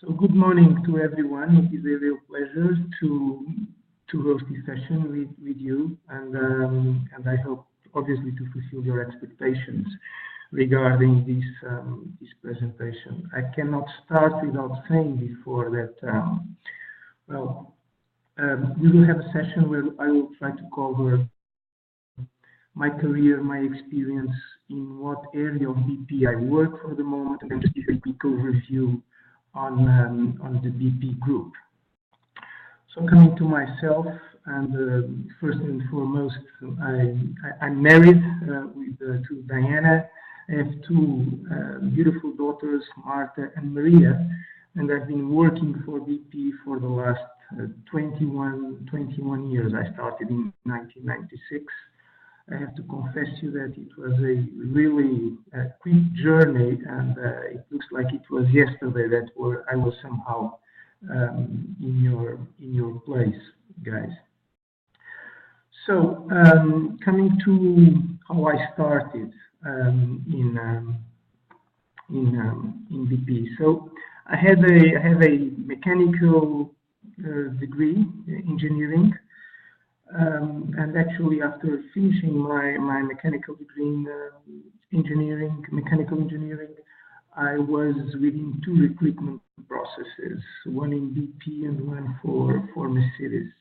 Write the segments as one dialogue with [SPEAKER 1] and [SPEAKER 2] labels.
[SPEAKER 1] So good morning to everyone. It is a real pleasure to host this session with you, and I hope obviously to fulfill your expectations regarding this presentation. I cannot start without saying before that we will have a session where I will try to cover my career, my experience in what area of BP I work for the moment, and then just give a quick overview on the BP group. So coming to myself, and first and foremost, I'm married to Diana. I have two beautiful daughters, Marta and Maria, and I've been working for BP for the last 21 years. I started in 1996. I have to confess to you that it was a really quick journey, and it looks like it was yesterday that I was somehow in your place, guys. So coming to how I started in BP. So I have a mechanical degree, engineering. And actually, after finishing my mechanical degree in mechanical engineering, I was within two recruitment processes, one in BP and one for Mercedes.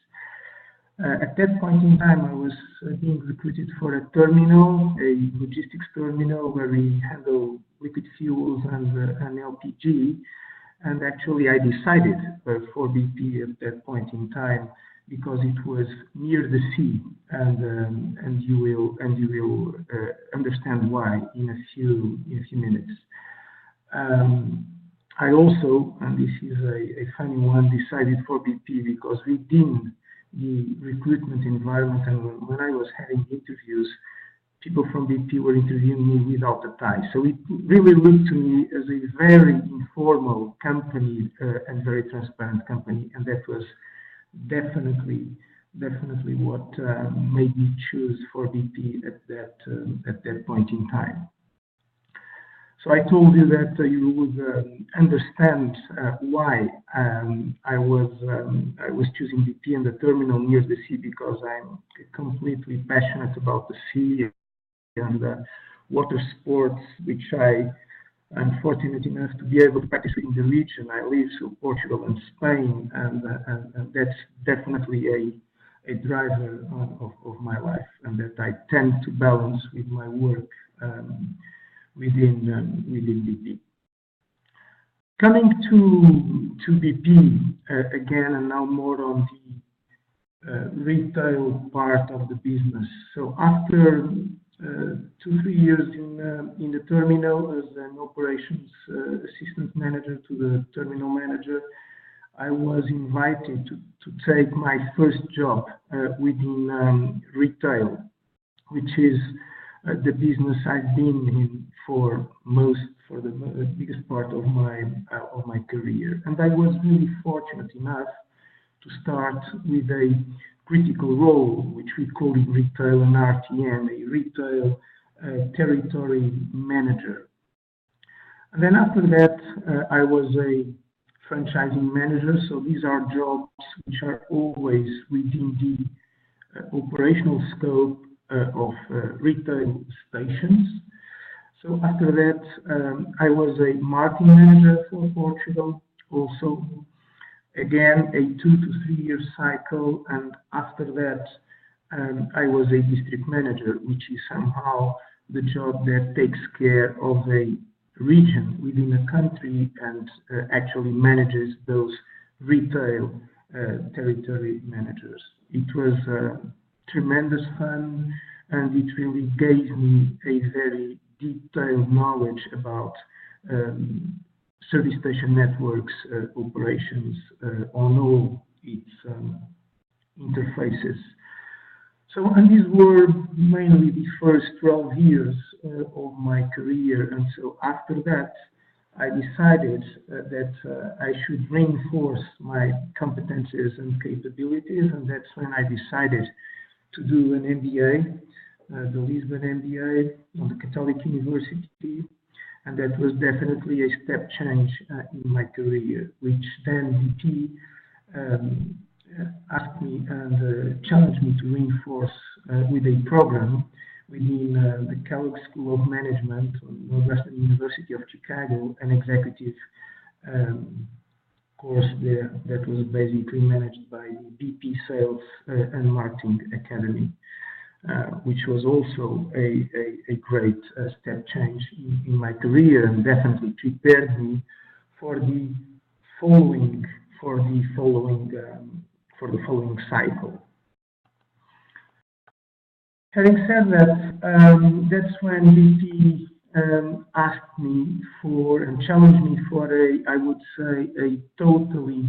[SPEAKER 1] At that point in time, I was being recruited for a terminal, a logistics terminal where we handle liquid fuels and LPG. And actually, I decided for BP at that point in time, because it was near the sea, and you will understand why in a few minutes. I also, and this is a funny one, decided for BP because within the recruitment environment, and when I was having interviews, people from BP were interviewing me without a tie. So it really looked to me as a very informal company and very transparent company, and that was definitely what made me choose for BP at that point in time. So I told you that you would understand why I was choosing BP and the terminal near the sea, because I'm completely passionate about the sea and water sports, which I'm fortunate enough to be able to practice in the region I live, so Portugal and Spain, and that's definitely a driver of my life, and that I tend to balance with my work within BP. Coming to BP again, and now more on the retail part of the business. So after 2-3 years in the terminal as an operations assistant manager to the terminal manager, I was invited to take my first job within retail, which is the business I've been in for the biggest part of my career. And I was really fortunate enough to start with a critical role, which we call in retail an RTM, a retail territory manager. And then after that, I was a franchising manager. So these are jobs which are always within the operational scope of retail stations. So after that, I was a marketing manager for Portugal, also. Again, a 2 to 3 year cycle, and after that, I was a district manager, which is somehow the job that takes care of a region within a country and actually manages those retail territory managers. It was tremendous fun, and it really gave me a very detailed knowledge about service station networks operations on all its interfaces. So, and these were mainly the first 12 years of my career. And so after that, I decided that I should reinforce my competences and capabilities. And that's when I decided to do an MBA, the Lisbon MBA on the Catholic University. and that was definitely a step change in my career, which then BP asked me and challenged me to reinforce with a program within the Kellogg School of Management on Northwestern University of Chicago, an executive course there that was basically managed by the BP Sales and Marketing Academy, which was also a great step change in my career, and definitely prepared me for the following cycle. Having said that, that's when BP asked me for and challenged me for I would say, a totally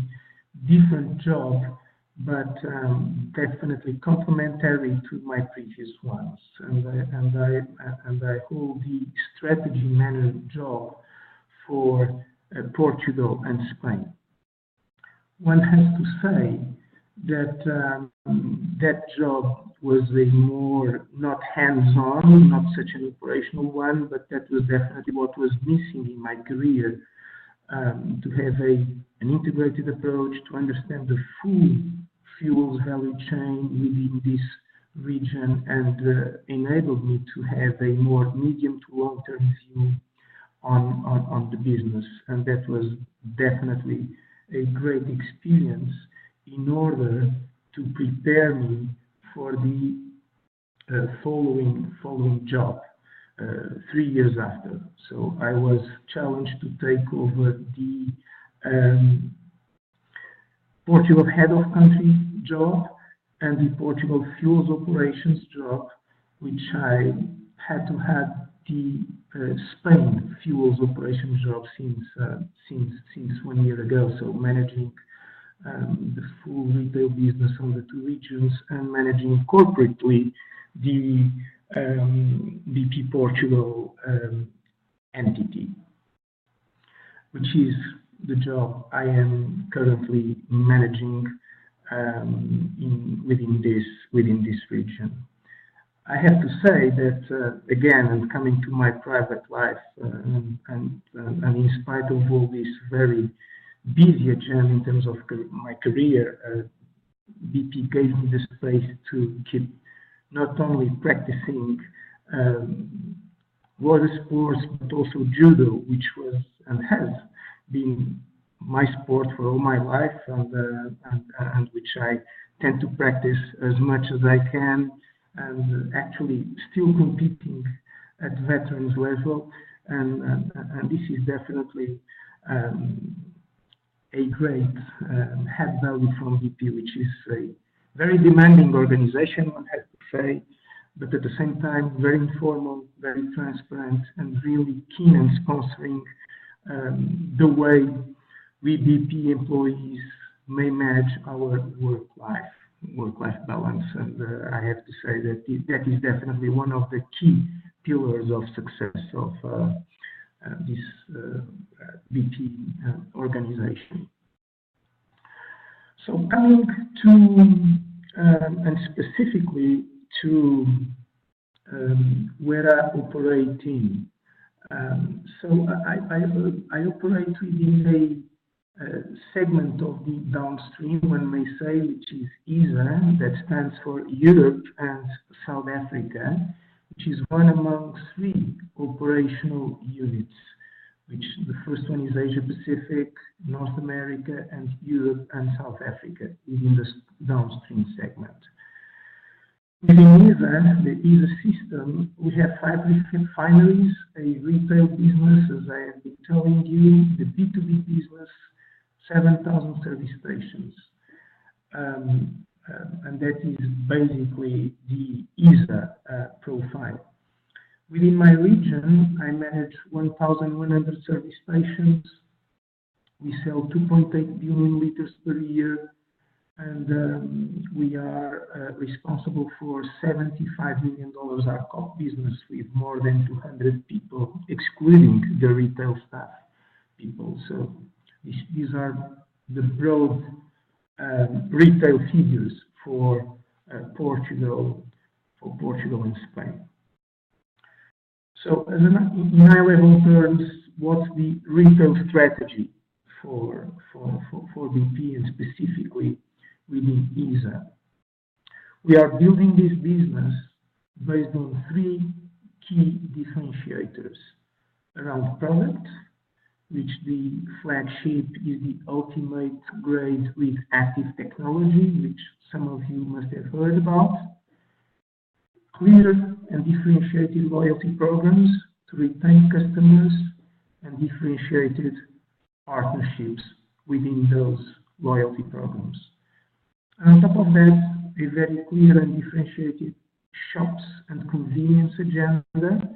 [SPEAKER 1] different job, but definitely complementary to my previous ones. And I hold the strategy manager job for Portugal and Spain. One has to say that that job was a more not hands-on, not such an operational one, but that was definitely what was missing in my career, to have an integrated approach, to understand the full fuels value chain within this region, and enabled me to have a more medium to long-term view on the business. And that was definitely a great experience in order to prepare me for the following job 3 years after. So I was challenged to take over the Portugal head of country job and the Portugal fuels operations job, which I had to have the Spain fuels operations job since 1 year ago. So managing the full retail business on the two regions and managing corporately the BP Portugal entity, which is the job I am currently managing within this region. I have to say that again, and coming to my private life, and in spite of all this very busy agenda in terms of my career, BP gave me the space to keep not only practicing water sports, but also judo, which was and has been my sport for all my life, and which I tend to practice as much as I can, and actually still competing at veterans level, and this is definitely a great add value from BP, which is a very demanding organization, one has to say, but at the same time very informal, very transparent, and really keen in sponsoring the way we BP employees may manage our work-life balance. And I have to say that that is definitely one of the key pillars of success of this BP organization. So coming to, and specifically to where I operate in. So I operate within a segment of the downstream, one may say, which is ESA, that stands for Europe and South Africa, which is one among 3 operational units, which the first one is Asia Pacific, North America, and Europe and South Africa within the downstream segment. Within ESA, the ESA system, we have 5 refineries, a retail business, as I have been telling you, the B2B business, 7,000 service stations. And that is basically the ESA profile. Within my region, I manage 1,100 service stations. We sell 2.8 billion liters per year, and we are responsible for $75 million our business with more than 200 people, excluding the retail staff people. So these are the broad retail figures for Portugal and Spain. So in high-level terms, what's the retail strategy for BP and specifically within ESA? We are building this business based on three key differentiators around product, which the flagship is the ultimate grade with active technology, which some of you must have heard about. Clear and differentiated loyalty programs to retain customers and differentiated partnerships within those loyalty programs. And on top of that, a very clear and differentiated shops and convenience agenda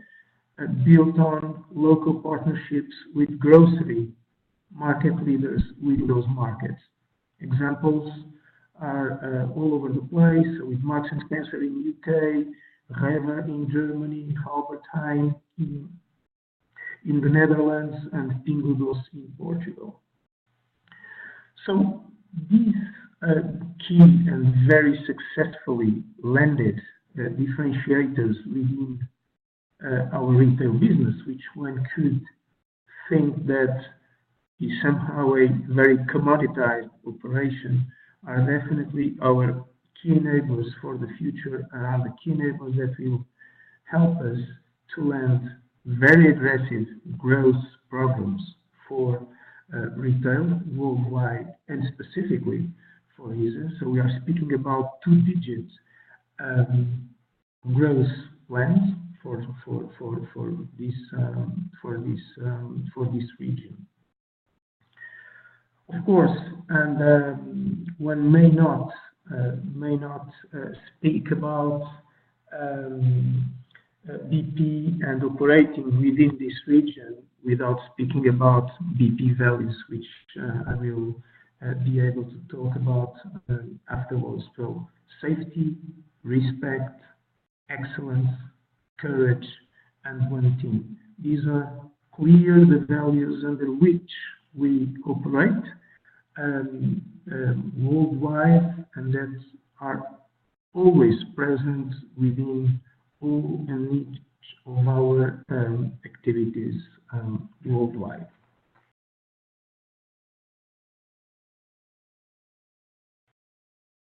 [SPEAKER 1] built on local partnerships with grocery market leaders within those markets. Examples are all over the place, with Marks and Spencer in the UK, Rewe in Germany, Albert Heijn in the Netherlands, and Pingo Doce in Portugal. So these key and very successfully landed differentiators within our retail business, which one could think that is somehow a very commoditized operation, are definitely our key enablers for the future and are the key enablers that will help us to land very aggressive growth programs for retail worldwide and specifically for ESA. So we are speaking about two-digit growth plans for this region. Of course, and one may not speak about BP and operating within this region without speaking about BP values, which I will be able to talk about afterwards. So safety, respect, excellence, courage, and one team. These are clear the values under which we operate worldwide, and that are always present within all and each of our activities worldwide.